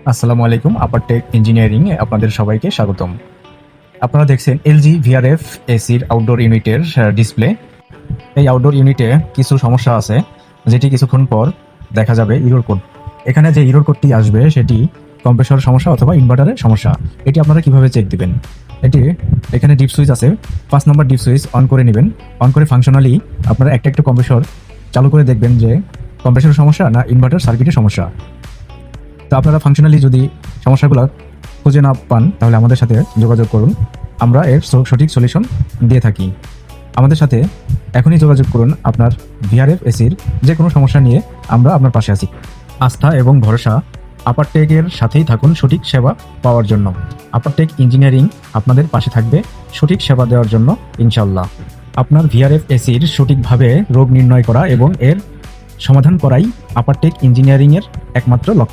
আসসালামু আলাইকুম। আপারটেক ইঞ্জিনিয়ারিং এ আপনাদের সবাইকে স্বাগতম। আপনারা দেখছেন এলজি ভিআরএফ এসির আউটডোর ইউনিটের ডিসপ্লে। এই আউটডোর ইউনিটে কিছু সমস্যা আছে, যেটি কিছুক্ষণ পর দেখা যাবে ইরর কোড। এখানে যে ইরর কোডটি আসবে সেটি কম্প্রেসর সমস্যা অথবা ইনভার্টারের সমস্যা। এটি আপনারা কিভাবে চেক দিবেন? এটি এখানে ডিপ সুইচ আছে, 5 নম্বর ডিপ সুইচ অন করে নেবেন। অন করে ফাংশনালি আপনারা একটা কম্প্রেসর চালু করে দেখবেন যে কম্প্রেসরের সমস্যা না ইনভার্টার সার্কিটের সমস্যা। তো আপনারা ফাংশনালি যদি সমস্যাগুলো খুঁজে না পান তাহলে আমাদের সাথে যোগাযোগ করুন, আমরা এর সঠিক সলিউশন দিয়ে থাকি। আমাদের সাথে এখনই যোগাযোগ করুন। আপনার ভিআরএফ এসির যে কোনো সমস্যা নিয়ে আমরা আপনার পাশে আছি। আস্থা এবং ভরসা আপারটেকের সাথেই থাকুন সঠিক সেবা পাওয়ার জন্য। আপারটেক ইঞ্জিনিয়ারিং আপনাদের পাশে থাকবে সঠিক সেবা দেওয়ার জন্য ইনশাল্লাহ। আপনার ভিআরএফ এসির সঠিকভাবে রোগ নির্ণয় করা এবং এর সমাধান করাই আপারটেক ইঞ্জিনিয়ারিংয়ের একমাত্র লক্ষ্য।